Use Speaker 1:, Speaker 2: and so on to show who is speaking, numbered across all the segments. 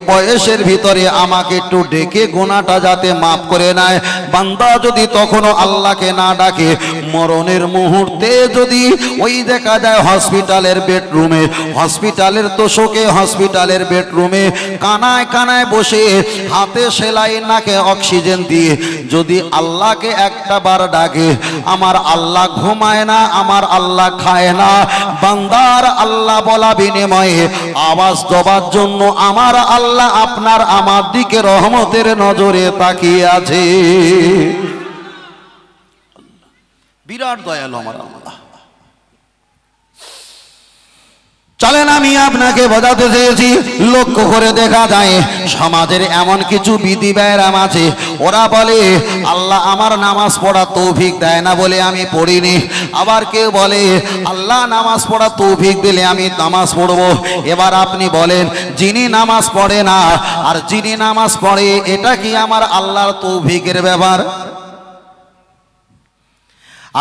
Speaker 1: বয়সের ভিতরে আমাকে একটু ডেকে গোনাটা যাতে মাফ করে নেয়। বান্দা যদি তখনও আল্লাহকে না ডাকে, মরণের মুহূর্তে যদি ওই দেখা যায় হসপিটালের বেডরুমে, হসপিটালের তোষকে, হসপিটালের বেডরুমে কানায় কানায় বসে হাতে সেলাই, নাকে অক্সিজেন দিয়ে যদি আল্লাহকে একটা বার ডাকে, আমার আল্লাহ ঘুমায় না, আমার আল্লাহ খায় না। বান্দার আল্লাহ বলা বিনিময়ে আওয়াজ দেওয়ার জন্য আমার আল্লাহ আপনার আমার দিকে রহমতের নজরে তাকিয়ে আছে। বিরাট দয়ালু আমার আল্লাহ। চলেন আমি আপনাকে বোঝাতে চেয়েছি, লক্ষ্য করে দেখা যায় সমাজের এমন কিছু বিধি ব্যায়াম আছে, ওরা বলে আল্লাহ আমার নামাজ পড়া তৌফিক দেয় না বলে আমি পড়িনি। আবার কেউ বলে আল্লাহ নামাজ পড়া তৌফিক দিলে আমি নামাজ পড়বো। এবার আপনি বলেন, যিনি নামাজ পড়ে না আর যিনি নামাজ পড়ে, এটা কি আমার আল্লাহর তৌফিকের ব্যাপার?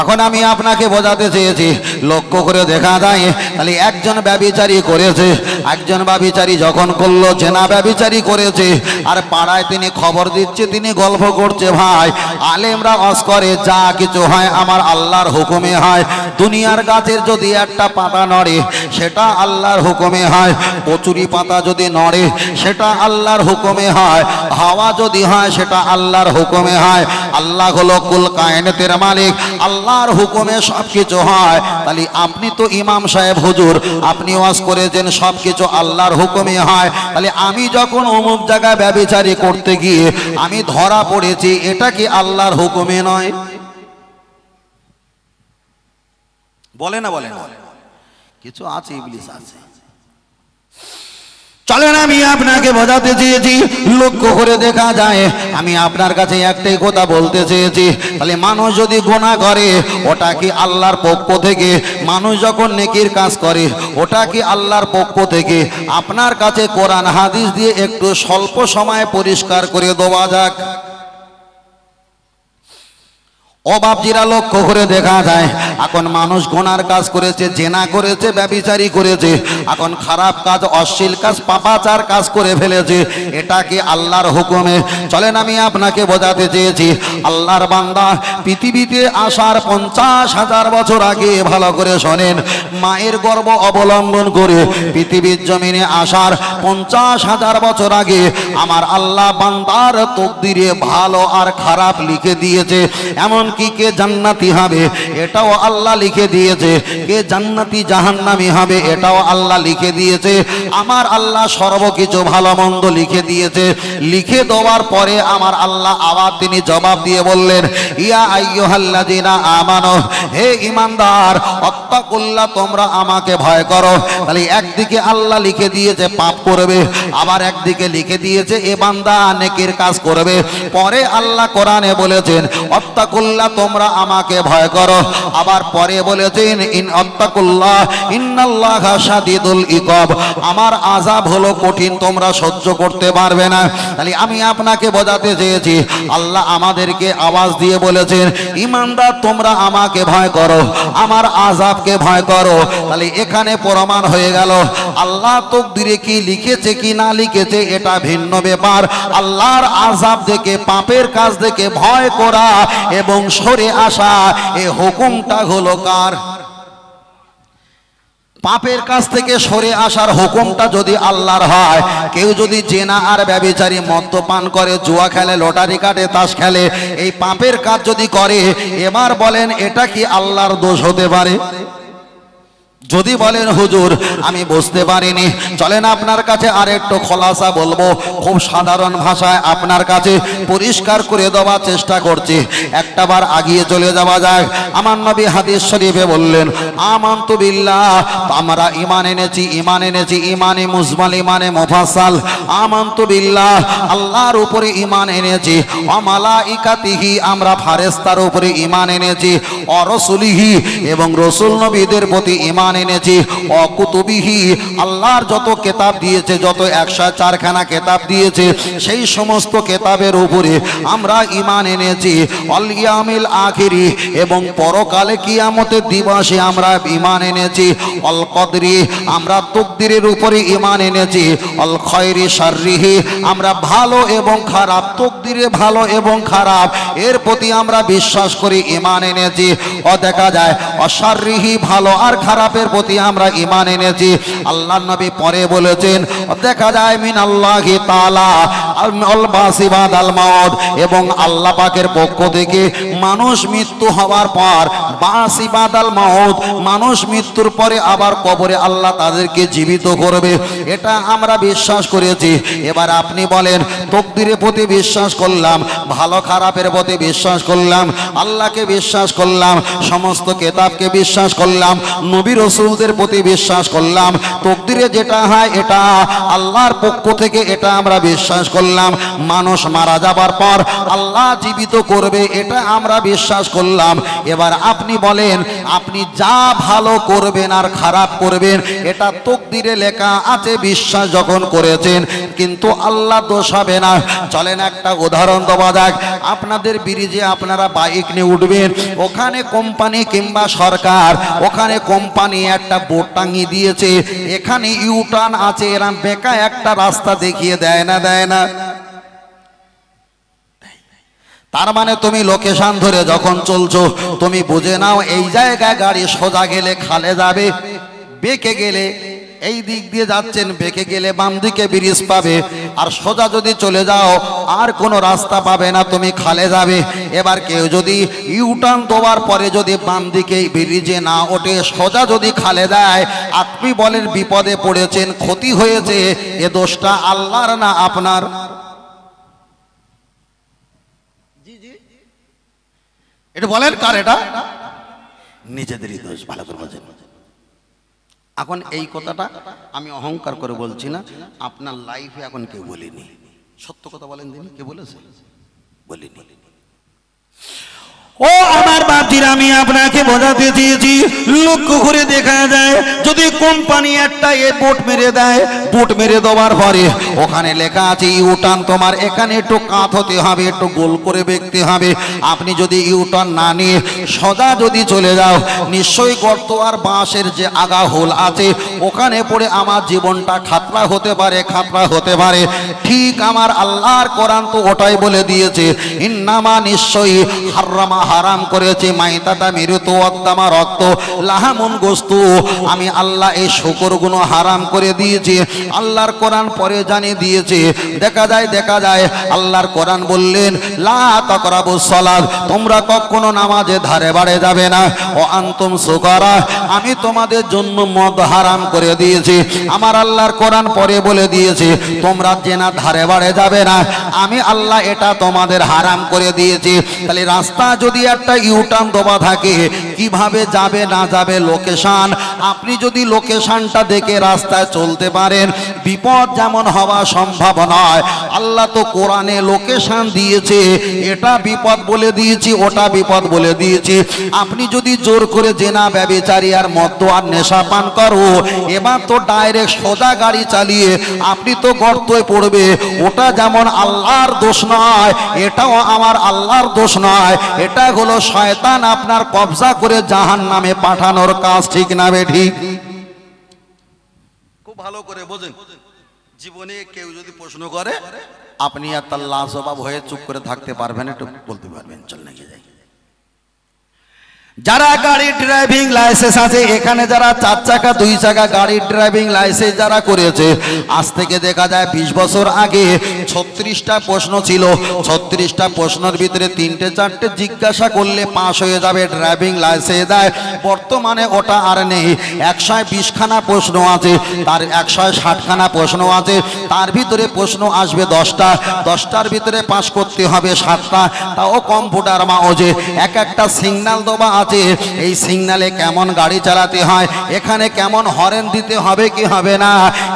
Speaker 1: এখন আমি আপনাকে বোঝাতে চেয়েছি, লক্ষ্য করে দেখা যায় তাহলে একজন ব্যভিচারী করেছে, একজন ব্যভিচারী যখন করলো, জেনা ব্যভিচারী করেছে, আর পাড়ায় তিনি খবর দিচ্ছে, তিনি গল্প করছে, ভাই আলেমরা ওয়াজ করে যা কিছু হয় আমার আল্লাহর হুকুমে হয়। দুনিয়ার গাছের যদি একটা পাতা নড়ে সেটা আল্লাহর হুকুমে হয়, কচুরি পাতা যদি নড়ে সেটা আল্লাহর হুকুমে হয়, হাওয়া যদি হয় সেটা আল্লাহর হুকুমে হয়। আল্লাহ হলো কুল কায়নাতের মালিক, আল্লাহর হুকুমে সবকিছু হয়। তাহলে আপনি তো ইমাম সাহেব হুজুর, আপনি ওয়াজ করেছেন সবকিছু আল্লাহর হুকুমে হয়, তাহলে আমি যখন অমুক জায়গায় ব্যভিচারী করতে গিয়ে আমি ধরা পড়েছি, এটা কি আল্লাহর হুকুমে নয়? বলে না বলে না, কিছু আছে, ইবলিস আছে। চলেন আমি আপনাকে বোঝাতে চেয়েছি, লক্ষ্য করে দেখা যায় আমি আপনার কাছে একটাই কথা বলতে চেয়েছি, তাহলে মানুষ যদি গুনাহ করে ওটা কি আল্লাহর পক্ষ থেকে? মানুষ যখন নেকির কাজ করে ওটা কি আল্লাহর পক্ষ থেকে? আপনার কাছে কোরআন হাদিস দিয়ে একটু স্বল্প সময়ে পরিষ্কার করে দেওয়া যাক। ও বাপজিরা, লক্ষ্য করে দেখা যায় এখন মানুষ গুনার কাজ করেছে, জেনা করেছে, ব্যভিচারী করেছে, এখন খারাপ কাজ, অশ্লীল কাজ, পাপাচার কাজ করে ফেলেছে, এটা কি আল্লাহর হুকুমে? চলেন আমি আপনাকে বোঝাতে চেয়েছি, আল্লাহর বান্দা পৃথিবীতে আসার 50,000 বছর আগে, ভালো করে শোনেন, মায়ের গর্ভ অবলম্বন করে পৃথিবীর জমিনে আসার 50,000 বছর আগে আমার আল্লাহ বান্দার তকদিরে ভালো আর খারাপ লিখে দিয়েছে। এমন কি কে জান্নাতি হবে এটাও আল্লাহ লিখে দিয়েছে, কে জান্নাতি জাহান্নামী হবে এটাও আল্লাহ লিখে দিয়েছে। আমার আল্লাহ সর্বকিছু ভালো মন্দ লিখে দিয়েছে। লিখে দেওয়ার পরে আমার আল্লাহ আবার তিনি জবাব দিয়ে বললেন, ইয়া আইয়ুহাল্লাযিনা আমানু, হে ঈমানদার, আত্তাকুল্লাহ, তোমরা আমাকে ভয় করো। তাহলে একদিকে আল্লাহ লিখে দিয়েছে পাপ করবে, আবার একদিকে লিখে দিয়েছে এ বান্দা নেকির কাজ করবে। পরে আল্লাহ কোরআনে বলেছেন আত্তাকুল্লাহ, তোমরা আমাকে ভয় করো, আবার পরে বলেছেন ইন আত্তাকুল্লাহ ইন্নাল্লাহা শাদীদুল ইকাব, আমার আযাব হলো কঠিন, তোমরা সহ্য করতে পারবে না। তাহলে আমি আপনাকে বোঝাতে চেয়েছি, আল্লাহ আমাদেরকে আওয়াজ দিয়ে বলেছেন ঈমানদার তোমরা আমাকে ভয় করো, আমার আযাবকে ভয় করো। তাহলে এখানে প্রমাণ হয়ে গেল আল্লাহ তাকদীরে কি লিখেছে কি না লিখেছে এটা ভিন্ন ব্যাপার। আল্লাহর আযাব দেখে, পাপের কাজ দেখে ভয় করা এবং সরে আসা, এই হুকুমটা হলো কার? পাপের কাছ থেকে সরে আসার হুকুমটা যদি আল্লাহর হয়, কেউ যদি জেনা আর ব্যভিচারী, মদ্যপান করে, জুয়া খেলে, লটারি কাটে, তাস খেলে, এই পাপের কাজ যদি করে, এবার বলেন এটা কি আল্লাহর দোষ হতে পারে? যদি বলেন হুজুর আমি বুঝতে পারিনি, চলেন আপনার কাছে আরেকটু খোলাসা বলবো, খুব সাধারণ ভাষায় আপনার কাছে পরিষ্কার করে দেওয়ার চেষ্টা করছি। একটাবার আগিয়ে চলে যাওয়া যাক। আমার নবী হাদিস শরীফে বললেন আমানতু বিল্লাহ, আমরা ঈমান এনেছি, ঈমান এনেছি, ঈমানে মুজমাল, ঈমানে মুফাসসাল। আমানতু বিল্লাহ, আল্লাহর উপরে ঈমান এনেছি, ওয়া মালাইকাতিহি, আমরা ফেরেশতার উপরে ঈমান এনেছি, ওয়া রাসূলিহি, এবং রাসূল নবীদের প্রতি ঈমান এনেছি, অকুতুবিহি আল্লাহর যত কেতাব দিয়েছে, যত 104খানা কেতাব দিয়েছে, সেই সমস্ত কেতাবের উপরে আমরা ঈমান এনেছি। অল ইয়ামিল আখিরি এবং পরকালে কিয়ামতের দিবসে আমরা ঈমান এনেছি। অল কদরি আমরা তাকদীরের উপরে ঈমান এনেছি। অল খায়রি শাররিহি আমরা ভালো এবং খারাপ, তাকদীরে ভালো এবং খারাপ এর প্রতি আমরা বিশ্বাস করি, ঈমান এনেছি। ও দেখা যায় অশাররিহি ভালো আর খারাপের প্রতি আমরা ঈমান এনেছি। আল্লাহর নবী পরে বলেছেন, দেখা যায় মিনাল্লাহি তাআলা আল বাসি বাদাল মাউত এবং আল্লাহ পাকের পক্ষ থেকে মানুষ মৃত্যু হওয়ার পর বাসি বাদাল মাউত মানুষ মৃত্যুর পরে আবার কবরে আল্লাহ তাদেরকে জীবিত করবে, এটা আমরা বিশ্বাস করেছি। এবার আপনি বলেন, তাকদীরের প্রতি বিশ্বাস করলাম, ভালো খারাপের প্রতি বিশ্বাস করলাম, আল্লাহকে বিশ্বাস করলাম, সমস্ত কেতাবকে বিশ্বাস করলাম, নবী রাসূলদের প্রতি বিশ্বাস করলাম, তাকদীরে যেটা হয় এটা আল্লাহর পক্ষ থেকে, এটা আমরা বিশ্বাস করলাম। মানুষ মারা যাবার পর আল্লাহ জীবিত করবে, এটা আমরা বিশ্বাস করলাম। এবার আপনি বলেন, আপনি যা ভালো করবেন আর খারাপ করবেন এটা তাকদীরে লেখা আছে, বিশ্বাস যখন করেছেন, কিন্তু আল্লাহ দোষ হবে না। চলেন একটা উদাহরণ দেওয়া যাক। আপনাদের ব্রিজে আপনারা বাইক নিয়ে উঠবেন, ওখানে কোম্পানি কিংবা সরকার, ওখানে কোম্পানি একটা বোর্ড টাঙিয়ে দিয়েছে, এখানে ইউটার্ন আছে, এরা বেকা একটা রাস্তা দেখিয়ে দেয় না, দেয় না? তার মানে তুমি লোকেশন ধরে যখন চলছো, তুমি বুঝে নাও এই জায়গায় গাড়ি সোজা গেলে খালে যাবে, বেঁকে গেলে এই দিক দিয়ে যাচ্ছেন, বেঁকে গেলে বাম দিকে ব্রিজ পাবে, আর সোজা যদি চলে যাও আর কোনো রাস্তা পাবে না, তুমি খালে যাবে। এবার কেউ যদি ইউটার্ন দেওয়ার পরে যদি বাম দিকে ব্রিজে না ওঠে, সোজা যদি খালে যায়, আপনি বলেন বিপদে পড়েছেন, ক্ষতি হয়েছে, এ দোষটা আল্লাহর না আপনার? এটা বলেন কার? এটা নিজেদেরই দোষ। ভালো করে বোঝেন। এখন এই কথাটা আমি অহংকার করে বলছি না, আপনার লাইফে এখন কেউ বলিনি। সত্য কথা বলেন দিন, কে বলেছে? বলিনি। ও আমার বাপজিরা, আমি আপনাকে বোঝাতে চেয়েছি, লক্ষ্য করে দেখা যায় যদি কোম্পানি একটা বোট মেরে দেয়, বোট মেরে দেওয়ার পরে ওখানে লেখা আছে ইউটার্ন, তোমার এখানে একটু কাত হতে হবে, একটু গোল করে বেঁকতে হবে। আপনি যদি ইউটার্ন না নিয়ে সোজা যদি চলে যাও, নিশ্চয়ই গর্ত আর বাঁশের যে আগা হোল আছে ওখানে পড়ে আমার জীবনটা খাতরা হতে পারে, খাতরা হতে পারে। ঠিক আমার আল্লাহর কোরআন তো ওটাই বলে দিয়েছে, ইন্নামা নিশ্চয়ই হারামা হারাম করেছে মাইতাতা মৃত অদ্দামা রক্ত লাহামুন গোস্তু, আমি আল্লাহ এই শুকরগুলো হারাম করে দিয়েছি। আল্লাহর কোরআন পরে জানিয়ে দিয়েছে। দেখা যায় আল্লাহর কোরআন বললেন লা তাকরাবুস সালাত, তোমরা কখনো নামাজে ধারে বাড়ে যাবে না। ও আনতুম সুকারা, আমি তোমাদের জন্য মদ হারাম করে দিয়েছি। আমার আল্লাহর কোরআন পরে বলে দিয়েছে তোমরা জেনা ধারে বাড়ে যাবে না, আমি আল্লাহ এটা তোমাদের হারাম করে দিয়েছি। তাহলে রাস্তা যদি একটা ইউটার্ন দেওয়া থাকে, কিভাবে যাবে না যাবে লোকেশন, আপনি যদি লোকেশনটা দেখে রাস্তায় চলতে পারেন, বিপদ যেমন হওয়া সম্ভব নয়। আল্লাহ তো কোরআনে লোকেশন দিয়েছে, এটা বিপদ বলে দিয়েছি, ওটা বিপদ বলে দিয়েছি। আপনি যদি জোর করে জেনা ব্যভিচারী আর মদ আর নেশা পান করো, এবার তো ডাইরেক্ট সোজা গাড়ি চালিয়ে আপনি তো গর্তয় পড়বে, ওটা যেমন আল্লাহর দোষ নয়, এটাও আমার আল্লাহর দোষ নয়, এটা হলো শয়তান আপনার কবজা করে জাহান্নামে পাঠানোর কাজ। ঠিক না বেঠিক? খুব ভালো করে বোঝেন। জীবনে কেউ যদি প্রশ্ন করে, আপনি আর তার লাজবাব হয়ে চুপ করে থাকতে পারবেন, একটু বলতে পারবেন চল নাকি যাই। যারা গাড়ি ড্রাইভিং লাইসেন্স আছে, এখানে যারা 4 চাকা 2 চাকা গাড়ির ড্রাইভিং লাইসেন্স যারা করেছে, আজ থেকে দেখা যায় 20 বছর আগে 36টা প্রশ্ন ছিল। 36টা প্রশ্নের ভিতরে 3টে 4টে জিজ্ঞাসা করলে পাস হয়ে যাবে, ড্রাইভিং লাইসেন্স দেয়। বর্তমানে ওটা আর নেই। 120খানা প্রশ্ন আছে, তার 160খানা প্রশ্ন আছে, তার ভিতরে প্রশ্ন আসবে 10টা, 10টার ভিতরে পাস করতে হবে 7টা, তাও কম্পিউটার মাউজে এক একটা সিগন্যাল দেওয়া আছে এই সিগন্যালে কেমন গাড়ি চালাতে হয়, এখানে কেমন হরেন দিতে হবে কি হবে না,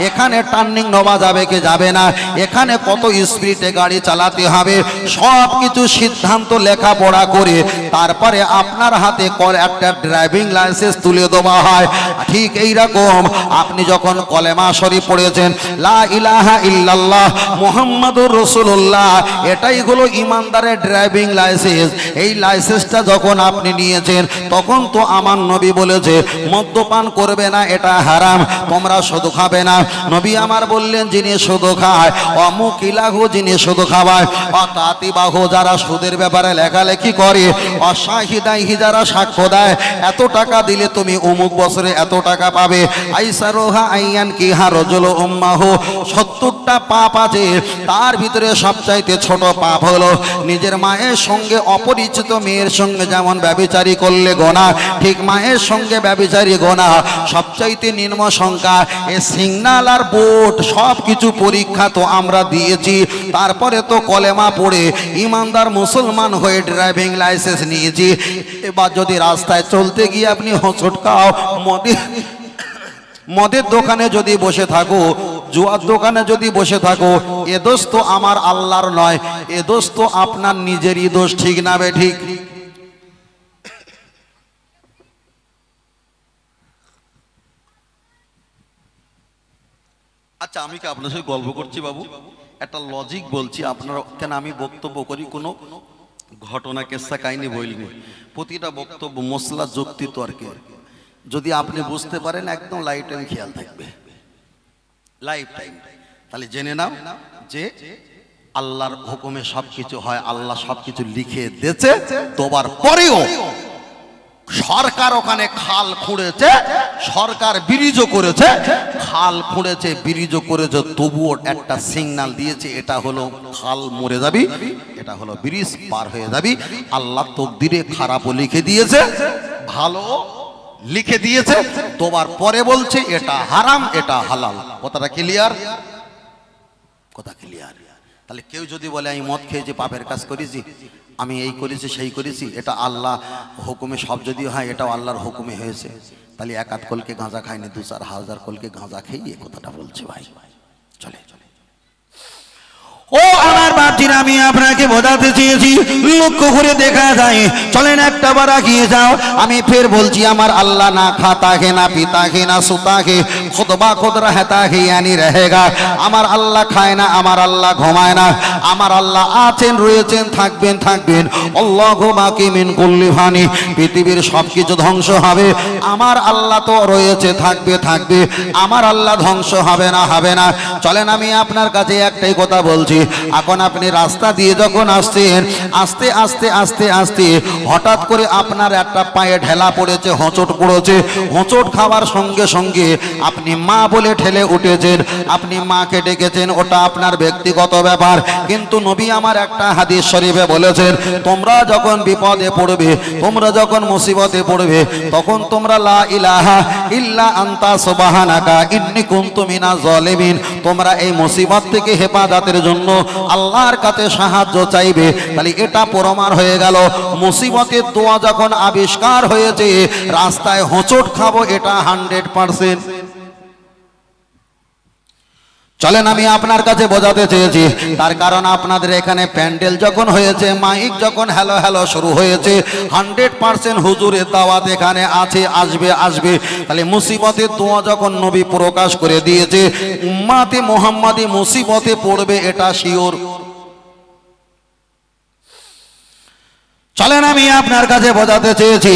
Speaker 1: এখানে টার্নিং নেওয়া যাবে কি যাবে না, এখানে কত স্পিডে গাড়ি চালাতে হবে, সব কিছু সিদ্ধান্ত লেখাপড়া করে তারপরে আপনার হাতে একটা ড্রাইভিং লাইসেন্স তুলে দেওয়া হয়। ঠিক এইরকম আপনি যখন কলেমা শরীফ পড়েছেন লা ইলাহা ইল্লাল্লাহ মুহাম্মাদুর রাসূলুল্লাহ, এটাই হলো ইমানদারের ড্রাইভিং লাইসেন্স। এই লাইসেন্সটা যখন আপনি নিয়েছেন তখন তো আমার নবী বলেছে মদ্যপান করবে না, এটা হারাম, তোমরা সুদ খাবে না। নবী আমার বললেন যিনি সুদ খায় অমুকিলাহু, যিনি সুদ খাওয়ায় অতাতিবাহু, যারা সুদের ব্যাপারে লেখালেখি করে, অশাহিদাইহি, যারা সাক্ষ্য দেয় এত টাকা দিলে তুমি অমুক বছরে এত টাকা পাবে, আইসারুহা আইয়ান কিহা রজুল উম্মাহু, 70টা পাপ আছে, তার ভিতরে সবচাইতে ছোট পাপ হলো নিজের মায়ের সঙ্গে অপরিচিত মেয়ের সঙ্গে যেমন ব্যভিচারী করলে গোনাহ, ঠিক মায়ের সঙ্গে ব্যভিচারী গোনাহ সবচাইতে নিম্ন সংখ্যা। এ সিগন্যাল আর বোর্ড সব কিছু পরীক্ষা তো আমরা দিয়েছি, তারপরে তো কলেমা পড়ে ইমানদার মুসলমান হয়ে ড্রাইভিং লাইসেন্স নিয়েছি। এবার যদি রাস্তায় চলতে গিয়ে আপনি হোঁচট খাও, মদের দোকানে যদি বসে থাকো, জুয়ার দোকানে যদি বসে থাকো, এ দোষ তো আমার আল্লাহর নয়, এ দোষ তো আপনার নিজেরই দোষ, ঠিক না বে ঠিক? আচ্ছা, আমি কি আপনার সাথে গল্প করছি বাবু? একটা লজিক বলছি, আপনারা কেন আমি বক্তব্য করি কোনো ঘটনা কেসা কাহিনী বলিনি, প্রতিটা বক্তব্য মশলা যুক্তি তর্কে। যদি আপনি বুঝতে পারেন একদম লাইফ টাইম খেয়াল থাকবে, লাইফ টাইম। তাহলে জেনে নাও যে আল্লাহর হুকুমে সবকিছু হয়, আল্লাহ সবকিছু লিখে দিয়েছে, তোবার পরেও সরকার ওখানে খাল খুঁড়েছে, সরকার ব্রিজ করেছে, খাল খুঁড়েছে ব্রিজ করেছে, তবুও একটা সিগন্যাল দিয়েছে, এটা হলো খাল মরে যাবি, এটা হলো ব্রিজ পার হয়ে যাবি। আল্লাহ তকদিরে খারাপও লিখে দিয়েছে, ভালো লিখে দিয়েছে, তোবার পরে বলছে এটা হারাম এটা হালাল। কথাটা ক্লিয়ার? কথা ক্লিয়ার? তাহলে কেউ যদি বলে আমি মদ খেয়েছি, পাপের কাজ করেছি, আমি এই করেছি সেই করেছি, এটা আল্লাহ হুকুমে সব যদি হয়, এটাও আল্লাহর হুকুমে হয়েছে, তাহলে এক আধ কলকে গাঁজা খায়নি, 2-4 হাজার কলকে গাঁজা খেয়ে এ কথাটা বলছে ভাই। চলে চলে ও আমার বাপজিরা, আমি আপনাকে বোঝাতে চেয়েছি, লক্ষ্য করে দেখা যায়। চলেন একটা বার এগিয়ে যাও। আমি ফের বলছি, আমার আল্লাহ না খাতা হে, না পিতা হে, না সুতা হে, খুদবা খুদ রহতা হে ইয়ানি রহেগা। আমার আল্লাহ খায় না, আমার আল্লাহ ঘুমায় না, আমার আল্লাহ আছেন, রয়েছেন, থাকবেন, থাকবেন। আল্লাহু বাকি মিন কুল্লি ফানি, পৃথিবীর সবকিছু ধ্বংস হবে, আমার আল্লাহ তো রয়েছে, থাকবে, থাকবে, আমার আল্লাহ ধ্বংস হবে না, হবে না। চলেন আমি আপনার কাছে একটাই কথা বলছি, এখন আপনি রাস্তা দিয়ে যখন আসছেন, আস্তে আস্তে আস্তে আস্তে হঠাৎ করে আপনার একটা পায়ে ঢেলা পড়েছে, হোঁচট পড়েছে, হোঁচট খাওয়ার সঙ্গে সঙ্গে আপনি মা বলে ঠেলে উঠেছেন, আপনি মাকে ডেকেছেন, ওটা আপনার ব্যক্তিগত ব্যাপার। কিন্তু নবী আমার একটা হাদিস শরীফে বলেছেন, তোমরা যখন বিপদে পড়বে, তোমরা যখন মুসিবতে পড়বে, তখন তোমরা লা ইলাহা ইল্লা আনতা সুবহানাকা ইন্নী কুনতু মিনাজ জালিমিন, তোমরা এই মুসিবত থেকে হেফাজতের জন্য আল্লাহর কাছে সাহায্য চাইবে। তাহলে এটা প্রমাণ হয়ে গেল, মুসিবতের দোয়া যখন আবিষ্কার হয়েছে, রাস্তায় হোঁচট খাবো এটা 100%। চলেন আমি আপনার কাছে বোঝাতে চেয়েছি, তার কারণ আপনাদের এখানে প্যান্ডেল যখন হয়েছে, মাইক যখন হ্যালো হ্যালো শুরু হয়েছে, 100% হুজুরের দাওয়াত এখানে আছে, আসবে আসবে। তাহলে মুসিবতের দোয়া যখন নবী প্রকাশ করে দিয়েছে, উম্মাতে মুহাম্মাদি মুসিবতে পড়বে এটা শিওর। চলেন আমি আপনার কাছে বোঝাতে চেয়েছি,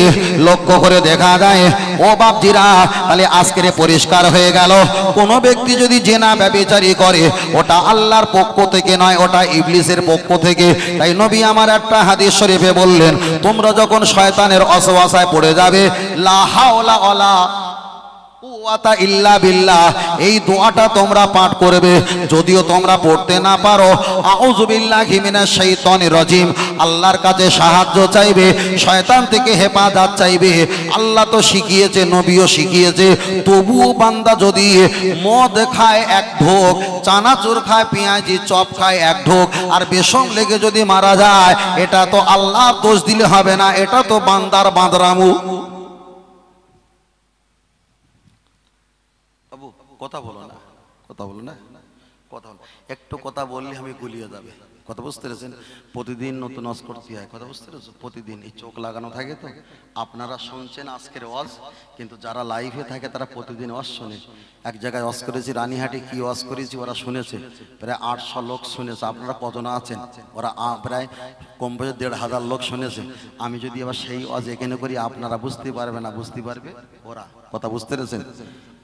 Speaker 1: লক্ষ্য করে দেখা যায় ও বাপজিরা, তাহলে আজকের পরিষ্কার হয়ে গেল, কোন ব্যক্তি যদি জেনা ব্যভিচারী করে, ওটা আল্লাহর পক্ষ থেকে নয়, ওটা ইবলিসের পক্ষ থেকে। তাই নবী আমার একটা হাদিস শরীফে বললেন, তোমরা যখন শয়তানের অসওয়াসায় পড়ে যাবে, লা হাওলা ওয়ালা ইল্লা বিল্লাহ, এই দোয়াটা তোমরা পাঠ করবে। যদিও তোমরা পড়তে না পারো, আউযু বিল্লাহি মিনাশ শাইতানির রাজিম, আল্লাহর কাছে সাহায্য চাইবে, শয়তান থেকে হেফাজত চাইবে। আল্লাহ তো শিখিয়েছে, নবীও শিখিয়েছে। তবুও বান্দা যদি মদ খায় এক ঢোক, চানাচুর খায়, পেঁয়াজি চপ খায় এক ঢোক, আর বেশম লেগে যদি মারা যায়, এটা তো আল্লাহর দোষ দিলে হবে না, এটা তো বান্দার বাঁদরামু। কথা বলো না, কথা বলো না, কথা বলো। একটু কথা বললে আমি গুলিয়ে যাবে। কথা বুঝতে পেরেছেন? প্রতিদিন নতুন ওয়াজ করতে হয়। কথা বুঝতে পেরেছো? প্রতিদিন এই চোখ লাগানো থাকে। তো আপনারা শুনছেন আজকের ওয়াজ, কিন্তু যারা লাইভে থাকে তারা প্রতিদিন ওয়াজ শোনে। এক জায়গায় ওয়াজ করেছি রানীহাটে, কি ওয়াজ করেছি ওরা শুনেছে, প্রায় 800 লোক শুনেছে। আপনারা কজন আছেন? ওরা প্রায় কমপক্ষে 1500 লোক শুনেছে। আমি যদি আবার সেই ওয়াজ এখানে করি, আপনারা বুঝতে পারবে না, বুঝতে পারবে ওরা। কথা বুঝতে পেরেছেন?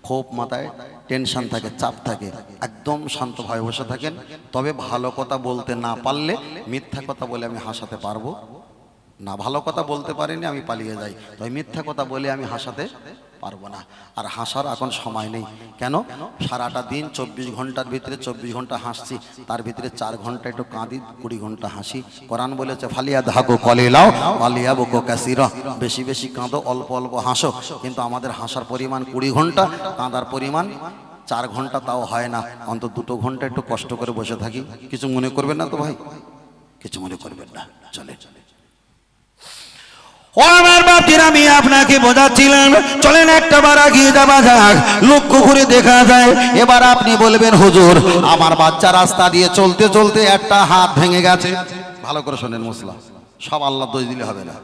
Speaker 1: খুব মাথায় টেনশন থাকে, চাপ থাকে, একদম শান্ত ভয়ে বসে থাকেন। তবে ভালো কথা বলতে না পারলে, মিথ্যা কথা বলে আমি হাসাতে পারবো না। ভালো কথা বলতে পারিনি, আমি পালিয়ে যাই, তবে মিথ্যা কথা বলে আমি হাসাতে পারবো না। আর হাসার এখন সময় নেই। কেন? সারাটা দিন 24 ঘন্টার ভিতরে 24 ঘন্টা হাসছি, তার ভিতরে 4 ঘন্টা একটু কাঁদি, 20 ঘন্টা হাসি। কোরআন বলেছে ফালিয়া দাহাকু কলিলাও ওয়ালিয়া বুকু কাসীরা, বেশি বেশি কাঁদো, অল্প অল্প হাসো। কিন্তু আমাদের হাসার পরিমাণ 20 ঘন্টা, কাঁদার পরিমাণ 4 ঘন্টা, তাও হয় না। অন্তত 2 ঘন্টা একটু কষ্ট করে বসে থাকি। কিছু মনে করবেন না তো ভাই? কিছু মনে করবেন না, চলে চলে। ও আমার বাপজিরা, আমি আপনাকে বোঝাচ্ছিলাম, চলেন একটা বার এগিয়ে যাওয়া যাক, লক্ষ্য করে দেখা যায়। এবার আপনি বলবেন হুজুর, আমার বাচ্চা রাস্তা দিয়ে চলতে চলতে একটা হাত ভেঙে গেছে। ভালো করে শোনেন মুসলা, সব আল্লাহ দোষ দিলে হবে না।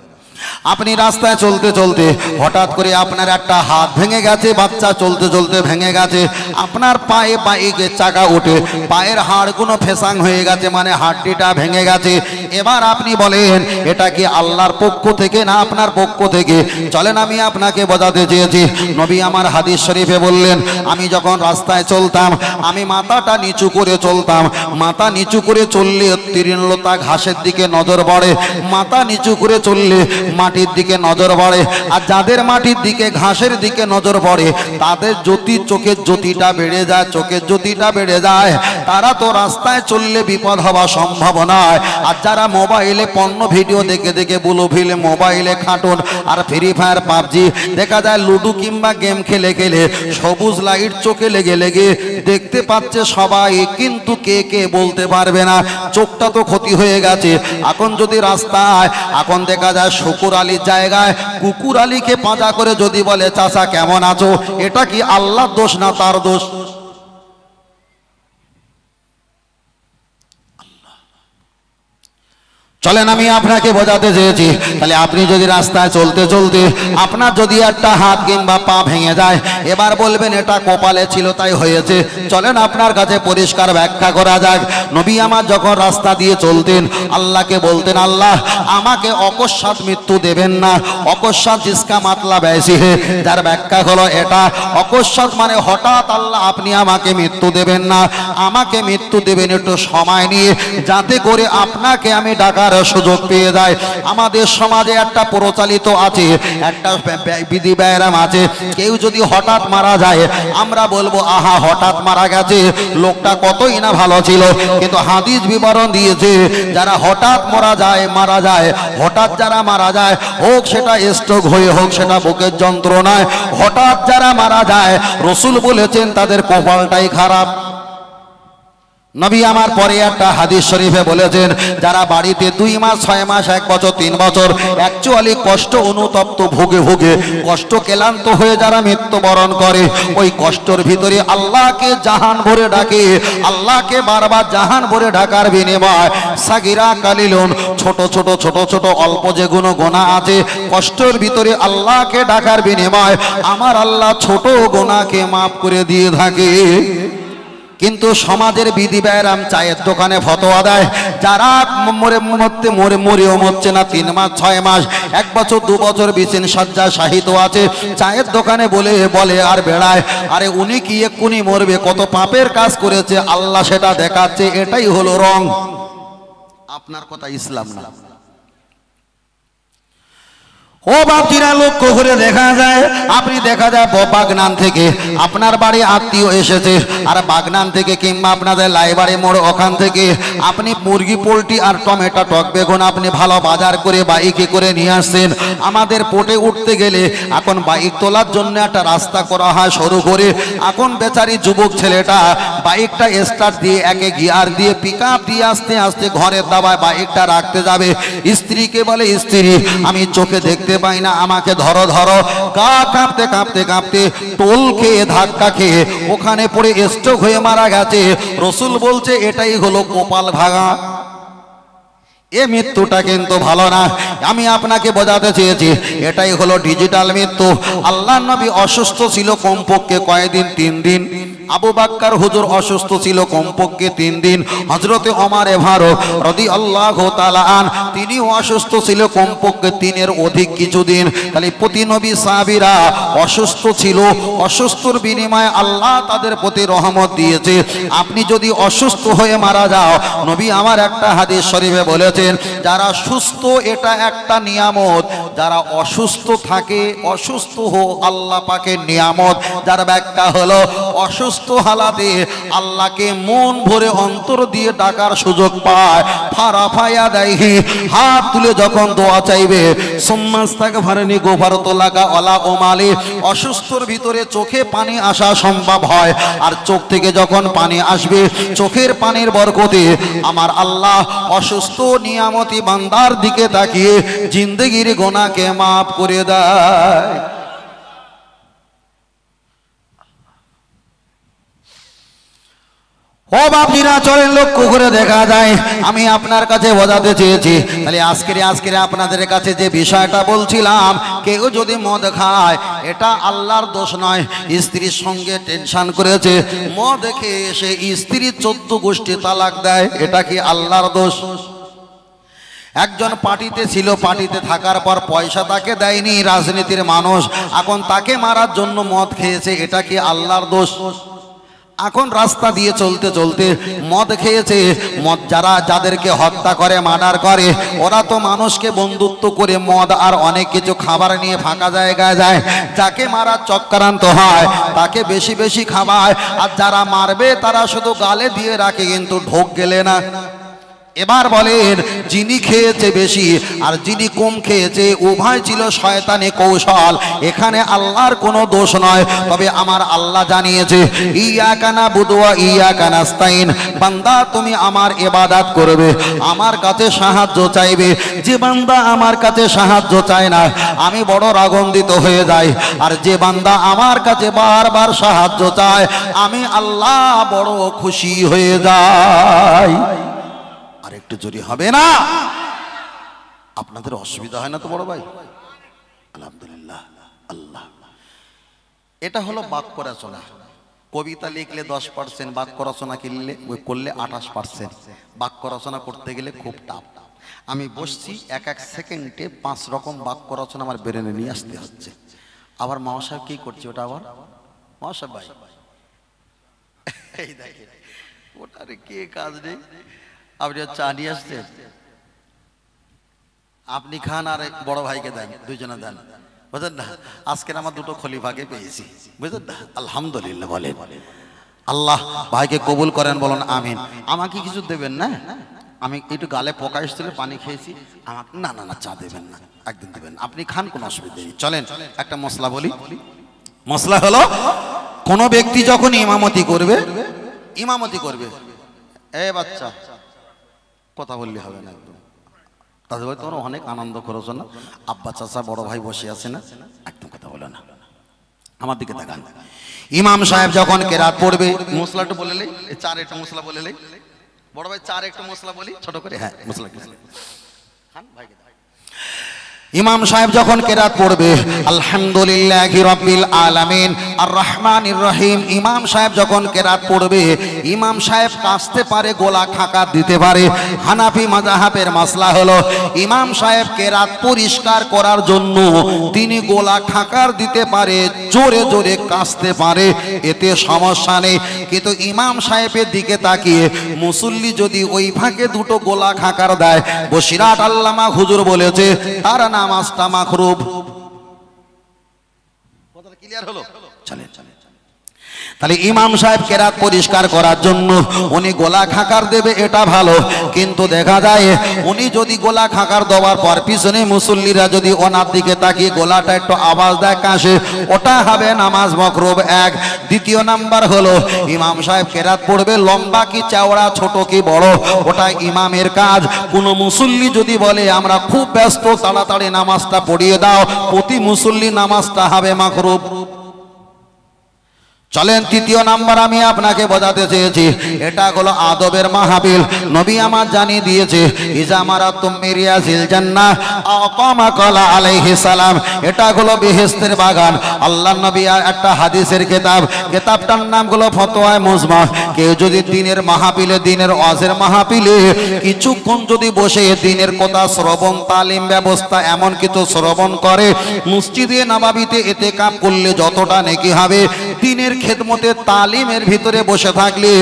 Speaker 1: আপনি রাস্তায় চলতে চলতে হঠাৎ করে আপনার একটা হাত ভেঙে গেছে, বাচ্চা চলতে চলতে ভেঙে গেছে। আপনার পায়ে বাইকের চাকা উঠে পায়ের হাড়গুলো ফেসাং হয়ে গেছে, মানে হাড্ডিটা ভেঙে গেছে। এবার আপনি বলেন, এটা কি আল্লাহর পক্ষ থেকে না আপনার পক্ষ থেকে? চলেন আমি আপনাকে বোঝাতে চেয়েছি। নবী আমার হাদিস শরীফে বললেন, আমি যখন রাস্তায় চলতাম, আমি মাথাটা নিচু করে চলতাম। মাথা নিচু করে চললে তৃণলতা ঘাসের দিকে নজর পড়ে, মাথা নিচু করে চললে মাটির দিকে নজর পড়ে। আর যাদের মাটির দিকে ঘাসের দিকে নজর পড়ে, তাদের জ্যোতি, চোখের জ্যোতিটা বেড়ে যায়, চোখের জ্যোতিটা বেড়ে যায়। তারা তো রাস্তায় চললে বিপদ হওয়া সম্ভব নয়। আর যারা মোবাইলে পণ্য ভিডিও দেখে দেখে বুলুভিলে মোবাইলে খাটুন আর ফ্রি ফায়ার পাবজি দেখা যায়, লুডু কিংবা গেম খেলে খেলে সবুজ লাইট চোখে লেগে লেগে দেখতে পাচ্ছে সবাই, কিন্তু কে কে বলতে পারবে না। চোখটা তো ক্ষতি হয়ে গেছে। এখন যদি রাস্তায় এখন দেখা যায় শুকুর আলীর জায়গায় কুকুর আলীকে পাঁজা করে যদি বলে, চাচা কেমন আছো, এটা কি আল্লাহর দোষ না তার দোষ? চলেন আমি আপনাকে বোঝাতে চেয়েছি। তাহলে আপনি যদি রাস্তায় চলতে চলতে আপনার যদি একটা হাত কিংবা পা ভেঙে যায়, এবার বলবেন এটা কপালে ছিল তাই হয়েছে। চলেন আপনার কাছে পরিষ্কার ব্যাখ্যা করা যাক। নবী আমার যখন রাস্তা দিয়ে চলতেন, আল্লাহকে বলতেন, আল্লাহ আমাকে অকস্মাৎ মৃত্যু দেবেন না। অকস্মাৎ জিসকা মাতলা বেশি হে, যার ব্যাখ্যা হলো এটা, অকস্মাৎ মানে হঠাৎ। আল্লাহ আপনি আমাকে মৃত্যু দেবেন না, আমাকে মৃত্যু দেবেন একটু সময় নিয়ে, যাতে করে আপনাকে আমি ডাকার সুযোগ পেয়ে যায়। আমাদের সমাজে একটা প্রচলিত আছে, একটা বিধি ব্যায়াম আছে। কেউ যদি হঠাৎ মারা যায়, আমরা বলবো আহা হঠাৎ মারা গেছে, লোকটা কতই না ভালো ছিল। কিন্তু হাদিস বিবরণ দিয়েছে, যারা হঠাৎ মারা যায়, হঠাৎ যারা মারা যায়, হোক সেটা স্ট্রোক হয়ে, হোক সেটা বুকের যন্ত্রণায়, হঠাৎ যারা মারা যায়, রাসূল বলেছেন তাদের কপালটাই খারাপ। নবী আমার পরে একটা হাদিস শরীফে বলেছেন, যারা বাড়িতে 2 মাস 6 মাস 1 বছর 3 বছর অ্যাকচুয়ালি কষ্ট অনুতপ্ত ভুগে ভুগে কষ্ট ক্লান্ত হয়ে যারা মৃত্যুবরণ করে, ওই কষ্টের ভিতরে আল্লাহকে জাহান ভরে ডাকে। আল্লাহকে বারবার জাহান ভরে ডাকার বিনিময় সাগিরা কালিলুন, ছোট ছোট ছোট ছোট অল্প যেগুলো গোনা আছে, কষ্টের ভিতরে আল্লাহকে ডাকার বিনিময় আমার আল্লাহ ছোট গোনাকে মাফ করে দিয়ে থাকে। কিন্তু সমাজের বিধি ব্যায়াম চায়ের দোকানে ফতোয়া দেয়, যারা মরেও মরছে না, 3 মাস 6 মাস 1 বছর 2 বছর বিছিন সজ্জা সাহিত্য আছে, চায়ের দোকানে বলে আর বেড়ায়, আরে উনি কি এক্ষুনি মরবে, কত পাপের কাজ করেছে, আল্লাহ সেটা দেখাচ্ছে, এটাই হলো রং। আপনার কথা ইসলাম না। ও বাপজিরা লক্ষ্য করে দেখা যায়, আপনি দেখা যায় বাগনান থেকে আপনার বাড়ি আত্মীয় এসেছে, আর বাগনান থেকে কিংবা আপনাদের লাইবাড়ি মোড় ওখান থেকে আপনি মুরগি পোলট্রি আর টমেটো টক বেগুন আপনি ভালো বাজার করে বাইকে করে নিয়ে আসছেন। আমাদের পোটে উঠতে গেলে এখন বাইক তোলার জন্য একটা রাস্তা করা হয় সরু করে। এখন বেচারি যুবক ছেলেটা বাইকটা স্টার্ট দিয়ে একে গিয়ার দিয়ে পিক আপ দিয়ে আস্তে আস্তে ঘরের দাবায় বাইকটা রাখতে যাবে। স্ত্রীকে বলে, স্ত্রী আমি চোখে দেখতে পাই না, আমাকে ধরো ধরো। গা কাঁপতে কাঁপতে কাঁপতে টোল খেয়ে ধাক্কা খেয়ে ওখানে পড়ে স্ট্রোক হয়ে মারা গেছে। রসুল বলছে এটাই হলো কপাল ভাঙা। এ মৃত্যুটা কিন্তু ভালো না। আমি আপনাকে বোঝাতে চেয়েছি এটাই হলো ডিজিটাল মৃত্যু। আল্লাহর নবী অসুস্থ ছিল কমপক্ষে কয়দিন? 3 দিন। আবু বাক্কার হুজুর অসুস্থ ছিল কমপক্ষে 3 দিন। হযরতে ওমর ফারুক রাদিয়াল্লাহু তাআলা আন তিনি অসুস্থ ছিল কমপক্ষে 3 এর অধিক কিছুদিন। তাহলে প্রতি নবী সাহাবীরা অসুস্থ ছিল, অসুস্থর বিনিময়ে আল্লাহ তাদের প্রতি রহমত দিয়েছে। আপনি যদি অসুস্থ হয়ে মারা যাও, নবী আমার একটা হাদিস শরীফে বলেছেন যারা সুস্থ এটা একটা নিয়ামত, যারা অসুস্থ থাকে অসুস্থ হোক আল্লাহ পাকের নিয়ামত। যার ব্যাখ্যা হলো অসুস্থ হালাতে আল্লাহকে মন ভরে অন্তর দিয়ে ডাকার সুযোগ পায়। ফারাফায়া দাইহি হাত তুলে যখন দোয়া চাইবে, সুম্মাস্তাগফারনি গফারতুল্লাকা ওয়ালা উমালি, অসুস্থর ভিতরে চোখে পানি আসা সম্ভব হয়। আর চোখ থেকে যখন পানি আসবে, চোখের পানির বরকতে আমার আল্লাহ অসুস্থ নিয়ামতি বান্দার দিকে তাকিয়ে জিন্দেগির গুনাহকে মাফ করে দেয়। ও বাপজিরা চলেন লক্ষ্য করে দেখা যায়, আমি আপনার কাছে বোঝাতে চেয়েছি তাহলে আজকের আপনাদের কাছে যে বিষয়টা বলছিলাম, কেউ যদি মদ খায় এটা আল্লাহর দোষ নয়। স্ত্রীর সঙ্গে টেনশন করেছে, মদ খেয়ে এসে স্ত্রী 14 গোষ্ঠী তালাক দেয়, এটা কি আল্লাহর দোষ? একজন পার্টিতে ছিল, পার্টিতে থাকার পর পয়সা তাকে দেয়নি রাজনীতির মানুষ, এখন তাকে মারার জন্য মদ খেয়েছে, এটা কি আল্লাহর দোষ? এখন রাস্তা দিয়ে চলতে চলতে মদ খেয়েছে, মদ যাদেরকে হত্যা করে মার্ডার করে ওরা তো মানুষকে বন্ধুত্ব করে মদ আর অনেক কিছু খাবার নিয়ে ফাঁকা জায়গায় যায়। যাকে মারার চক্রান্ত হয় তাকে বেশি বেশি খাওয়ায়, আর যারা মারবে তারা শুধু গালে দিয়ে রাখে কিন্তু ঢোক গেলে না। এবার বলেন যিনি খেয়েছে বেশি আর যিনি কম খেয়েছে উভয় ছিল শয়তানি কৌশল, এখানে আল্লাহর কোনো দোষ নয়। তবে আমার আল্লাহ জানিয়েছে ইয়াকা নাবুদু ওয়া ইয়াকা নাস্তাইন, বান্দা তুমি আমার ইবাদত করবে, আমার কাছে সাহায্য চাইবে। যে বান্দা আমার কাছে সাহায্য চায় না আমি বড় রাগান্বিত হয়ে যাই, আর যে বান্দা আমার কাছে বারবার সাহায্য চায় আমি আল্লাহ বড় খুশি হয়ে যাই। আর একটু জোরে হবে না? আপনাদের অসুবিধা হয় না তো বড় ভাই? আলহামদুলিল্লাহ। আল্লাহ, এটা হলো বাক্য রচনা। কবিতা লিখলে 10%, বাক্য রচনা করলে 28%। বাক্য রচনা করতে গেলে খুব টাফ। আমি বসছি এক সেকেন্ডে 5 রকম বাক্য রচনা আমার ব্রেনে নিয়ে আসতে হচ্ছে। আবার মামা সাহেব কি করছে ওটা? আবার মামা সাহেব ভাই এই দেখেন ওটারে কে কাজ নেই, আপনি চা নিয়ে আসছেন, আপনি খান আর বড় ভাইকে দেন, দুইজনে দেন, বুঝলেন না? আজকের আমার 2টো খলিফাকে পেয়েছি, বুঝলেন না? আলহামদুলিল্লাহ বলেন। আল্লাহ ভাইকে কবুল করেন, বলুন আমিন। আমাকে কিছু দেবেন না? আমি একটু গালে পোকা এসেছিল, পানি খেয়েছি, আমাকে না না না চা দেবেন না, একদিন দেবেন, আপনি খান, কোনো অসুবিধা নেই। চলেন একটা মশলা বলি। মশলা হলো কোন ব্যক্তি যখন ইমামতি করবে এ বাচ্চা কথা বললে হবে না, একদম তাদের ভাই তোমরা অনেক আনন্দ করেছো না, আব্বা চাচা বড় ভাই বসে আছে না, একদম কথা বলো না, আমার দিকে তাকান। ইমাম সাহেব যখন কেরাত পড়বে, মশলাটা বলে লেই, 4 একটা মশলা বলে লেই, বড় ভাই 4 একটা মশলা বলি ছোট করে, হ্যাঁ মশলা খান ভাইকে। ইমাম সাহেব যখন কেরাত পড়বে আলহামদুলিল্লাহি রাব্বিল আলামিন আর রহমানির রহিম, ইমাম সাহেব যখন কেরাত পড়বে ইমাম সাহেব কাশতে পারে, গোলা খাকা দিতে পারে। হানাফি মাযহাবের মাসলা হলো ইমাম সাহেব কেরাত পরিষ্কার করার জন্য তিনি গোলা খাকার দিতে পারে, জোরে জোরে কাশতে পারে, এতে সমস্যা নেই। কিন্তু ইমাম সাহেবের দিকে তাকিয়ে মুসল্লি যদি ওই ভাগে 2টো গোলা খাকার দেয়, বসিরাট আল্লামা হুজুর বলেছে তার নাম নামাজটা মাকরুহ। কথাটা ক্লিয়ার হলো? চলেন চলেন। তাহলে ইমাম সাহেব কেরাত পরিষ্কার করার জন্য উনি গোলা খাকার দেবে, এটা ভালো, কিন্তু দেখা যায় উনি যদি গোলা খাকার দেওয়ার পর পিছনে মুসল্লিরা যদি ওনার দিকে তাকিয়ে গোলাটা একটু আওয়াজ দেয় কাশে, ওটা হবে নামাজ মাকরুহ। এক। দ্বিতীয় নাম্বার হলো ইমাম সাহেব কেরাত পড়বে, লম্বা কি চওড়া, ছোট কি বড়, ওটা ইমামের কাজ। কোনো মুসল্লি যদি বলে আমরা খুব ব্যস্ত, তাড়াতাড়ি নামাজটা পড়িয়ে দাও, প্রতি মুসল্লি নামাজটা হবে মাকরুহ। চলেন তৃতীয় নাম্বার আমি আপনাকে বোঝাতে চেয়েছি, এটা হলো আদবের মাহফিল। নবী আমার জানিয়ে দিয়েছে ইজা মারাতুম মিরিয়াজিল জান্নাহ আকামা কালা আলাইহিস সালাম, এটা হলো বেহেশতের বাগান। আল্লাহর নবী একটা হাদিসের কিতাবটার নাম হলো ফতোয়ায়ে মুজমা। কেউ যদি দিনের মাহফিলে, দিনের ওয়াজের মাহফিলে কিছুক্ষণ যদি বসে দিনের কথা শ্রবণ, তালিম ব্যবস্থা এমন কিছু শ্রবণ করে, মসজিদে নববীতে ইতিকাফ করলে যতটা নেকি হবে, দিনের খেদমতে তালিমের ভিতরে বসে থাকলে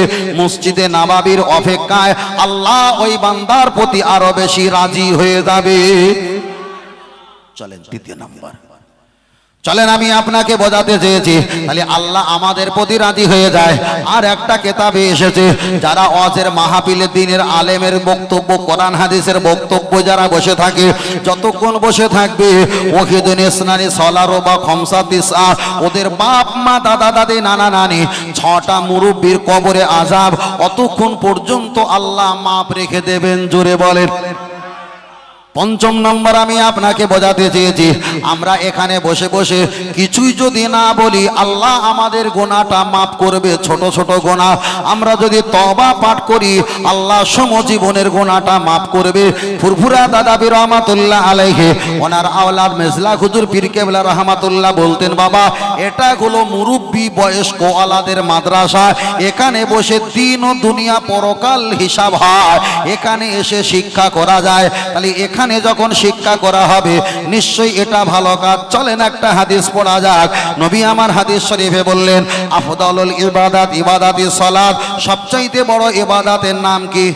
Speaker 1: মসজিদে নববীর অপেক্ষায় আল্লাহ ওই বান্দার প্রতি আরো বেশি রাজি হয়ে যাবে। চলেন তৃতীয় নাম্বার। চলেন আমি আপনাকে বোঝাতে চেয়েছি তাহলে আল্লাহ আমাদের প্রতি রাজি হয়ে যায়। আর একটা কিতাবে এসেছে যারা ওয়াজের মাহফিলে দিনের আলেমের বক্তব্য, কোরআন হাদিসের বক্তব্য যারা বসে থাকে, যতক্ষণ বসে থাকবে ওহিদুন ইসনানি সলারো বা খমসা তিসা, ওদের বাপ মা দাদা দাদি নানা নানি 6টা মুরব্বির কবরে আযাব, অতক্ষণ পর্যন্ত আল্লাহ মাপ রেখে দেবেন। জোরে বলেন। পঞ্চম নম্বর আমি আপনাকে বোঝাতে চেয়েছি, আমরা এখানে বসে বসে কিছুই যদি না বলি, আল্লাহ আমাদের গুনাহটা মাফ করবে, ছোট ছোট গুনাহ। আমরা যদি তওবা পাঠ করি, আল্লাহ সমজীবনের গুনাহটা মাফ করবে। ফুরফুরা দাদা পীর রহমাতুল্লাহ আলাইহি, ওনার আওলাদ মেজলা হুজুর পীর কেবলা রহমাতুল্লাহ বলতেন, বাবা এটা হলো মুরব্বী বয়স্ক ওয়ালাদের মাদ্রাসা, এখানে বসে দিন ও দুনিয়া পরকাল হিসাব হয়, এখানে এসে শিক্ষা করা যায়। তাহলে এখানে যখন শিক্ষা করা হবে নিশ্চয়ই এটা ভালো কাজ। চলেন একটা হাদিস পড়া যাক। নবী আমার হাদিস শরীফে বললেন আফদালুল ইবাদাত ইবাদাতিস সালাত, সবচাইতে বড় ইবাদতের নাম কি?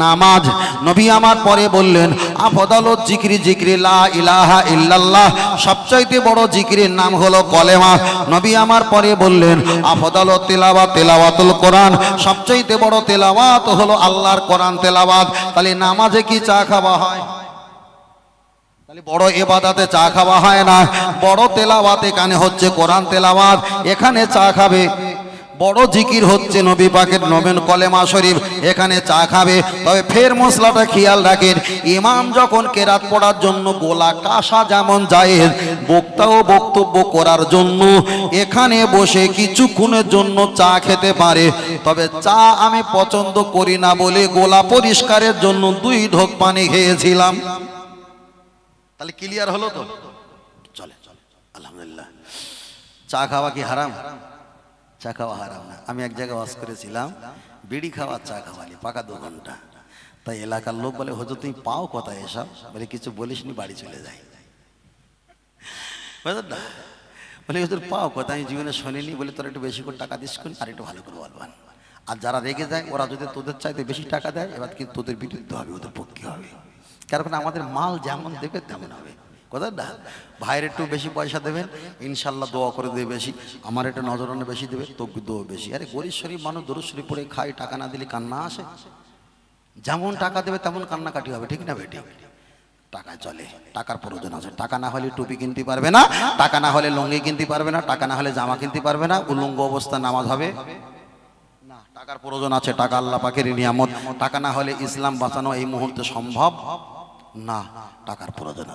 Speaker 1: নামাজ। নবী আমার পরে বললেন আফদালুজ জিকরি জিকরি লা ইলাহা ইল্লাল্লাহ, সবচাইতে বড় জিকিরের নাম হলো কলেমা। নবী আমার পরে বললেন আফদালুত তিলাওয়াত তিলাওয়াতুল কোরআন, সবচাইতে বড় তেলাওয়াত হলো আল্লাহর কোরআন তেলাওয়াত। তাহলে নামাজে কি চা খাওয়া হয়? তাহলে বড় ইবাদতে চা খাওয়া হয় না, বড় তেলাওয়াত এখানে হচ্ছে কোরআন তেলাওয়াত, এখানে চা খাবে। বড় জিকির হচ্ছে নবী পাকের নবীন কলেমা শরীফ, এখানে চা খাবে। তবে ফের মশলাটা খেয়াল রাখেন, ইমাম যখন কেরাত পড়ার জন্য গোলা কাশা যেমন জায়েজ, বক্তাও বক্তব্য করার জন্য এখানে বসে কিছুক্ষণের জন্য চা খেতে পারে। তবে চা আমি পছন্দ করি না বলে গোলা পরিষ্কারের জন্য 2 ঢোক পানি খেয়েছিলাম। তাহলে ক্লিয়ার হলো তো? চলে চলে আলহামদুলিল্লাহ। চা খাওয়া কি হারাম? চা খাওয়া হারাম না। আমি এক জায়গায় ওয়াজ করেছিলাম, বিড়ি খাওয়া চা খাওয়ালি পাকা 2 ঘন্টা। তাই এলাকার লোক বলে হুজুর তুমি পাও কোথায় এসব? বলে কিছু বলিসনি, বাড়ি চলে যাই। বুঝলেন না? বলে হুজুর পাও কোথায়? আমি জীবনে শুনিনি। বলে তোর একটু বেশি করে টাকা দিস আর একটু ভালো করে বলবেন। আর যারা রেগে যায় ওরা যদি তোদের চাইতে বেশি টাকা দেয়, এবার কিন্তু তোদের বিরুদ্ধে হবে, ওদের পক্ষে হবে। কারণ আমাদের মাল যেমন দেবে তেমন হবে। কথা না, ভাইয়ের একটু বেশি পয়সা দেবেন, ইনশাল্লাহ দোয়া করে দেবে বেশি। আমার একটু নজরানা বেশি দেবে, তকবীর দোয়া বেশি। আরে গরিব শরীফ মানুষ দরুদ শরীফ পড়ে খায়, টাকা না দিলে কান্না আসে। যেমন টাকা দেবে তেমন কান্নাকাটি হবে, ঠিক না বেটি? টাকা চলে, টাকার প্রয়োজন আছে। টাকা না হলে টুপি কিনতে পারবে না, টাকা না হলে লুঙ্গি কিনতে পারবে না, টাকা না হলে জামা কিনতে পারবে না, উলঙ্গ অবস্থা নামাজ হবে না। টাকার প্রয়োজন আছে, টাকা আল্লাহ পাকের নিয়ামত। টাকা না হলে ইসলাম বাঁচানো এই মুহূর্তে সম্ভব না, টাকার প্রয়োজন আছে।